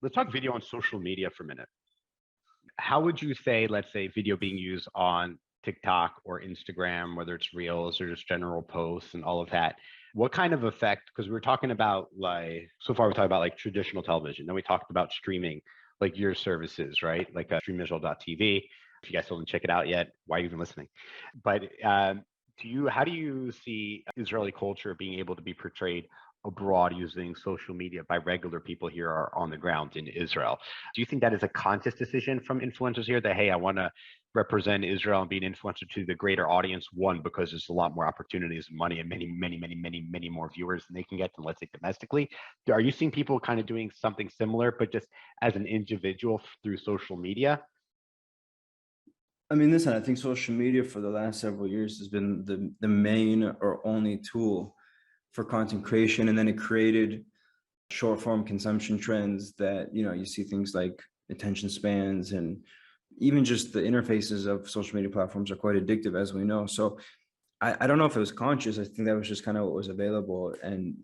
Let's talk video on social media for a minute. How would you say, let's say, video being used on TikTok or Instagram, whether it's reels or just general posts and all of that? What kind of effect? Because we were talking about like, so far we talked about like traditional television. Then we talked about streaming, like your services, right? Like streamisrael.tv. If you guys still didn't check it out yet, why are you even listening? But how do you see Israeli culture being able to be portrayed abroad using social media by regular people here are on the ground in Israel? Do you think that is a conscious decision from influencers here that, hey, I want to represent Israel and be an influencer to the greater audience? One, because there's a lot more opportunities and money and many more viewers than they can get than, let's say, domestically. Are you seeing people kind of doing something similar, but just as an individual through social media? I mean, listen, I think social media for the last several years has been the main or only tool for content creation. And then it created short form consumption trends that, you see things like attention spans, and even just the interfaces of social media platforms are quite addictive, as we know. So I don't know if it was conscious. I think that was just kind of what was available and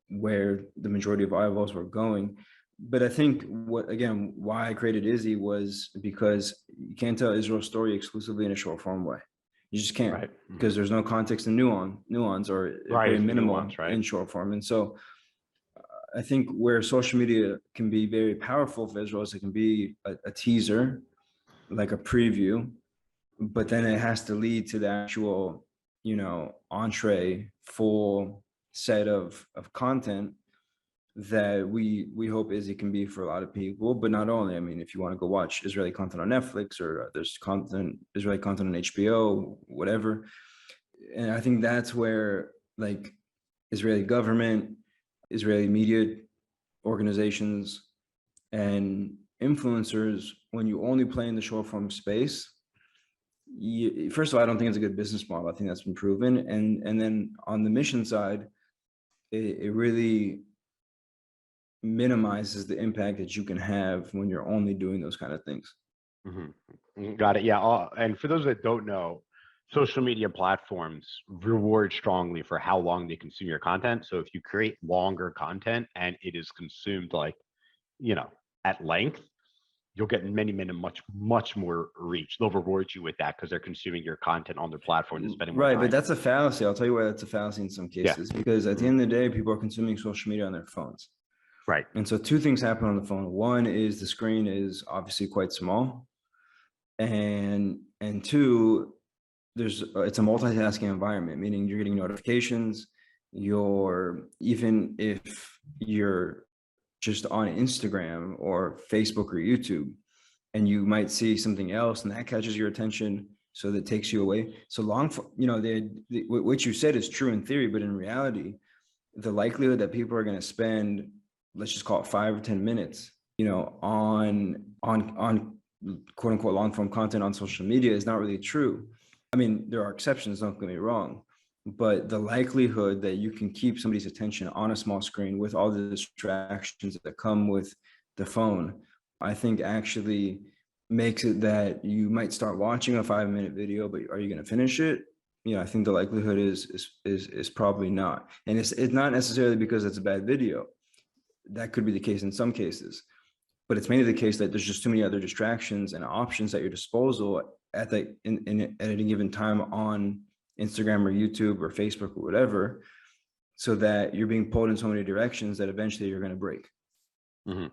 where the majority of eyeballs were going. But I think why I created IZZY was because you can't tell Israel's story exclusively in a short form way. You just can't, Right. because there's no context and nuance or very minimal nuance, right, in short form. And so I think where social media can be very powerful for Israel is it can be a teaser, like a preview, but then it has to lead to the actual, entree, full set of content that we hope IZZY can be for a lot of people. But not only, I mean, if you want to go watch Israeli content on Netflix, or there's Israeli content on HBO, whatever. And I think that's where, like, Israeli government, Israeli media organizations, and influencers, when you only play in the short form space, first of all, I don't think it's a good business model. I think that's been proven. And then on the mission side, it really minimizes the impact that you can have when you're only doing those kind of things. Mm-hmm. Got it. Yeah. And for those that don't know, social media platforms reward strongly for how long they consume your content. So if you create longer content and it is consumed like, at length, you'll get much more reach. They'll reward you with that because they're consuming your content on their platform and spending more time. But that's a fallacy. I'll tell you why that's a fallacy in some cases. Yeah. Because at the end of the day, people are consuming social media on their phones. Right. And so two things happen on the phone. One is the screen is obviously quite small. And two, it's a multitasking environment, meaning you're getting notifications. Even if you're just on Instagram or Facebook or YouTube, and you might see something else and that catches your attention, so that takes you away. So what you said is true in theory, but in reality, the likelihood that people are going to spend, let's just call it 5 or 10 minutes, on quote unquote long form content on social media is not really true. I mean, there are exceptions, don't get me wrong, but the likelihood that you can keep somebody's attention on a small screen with all the distractions that come with the phone, I think actually makes it that you might start watching a 5-minute video, but are you going to finish it? I think the likelihood is probably not. And it's not necessarily because it's a bad video. That could be the case in some cases, but it's mainly the case that there's just too many other distractions and options at your disposal at any given time on Instagram or YouTube or Facebook or whatever, so that you're being pulled in so many directions that eventually you're going to break. Mm-hmm.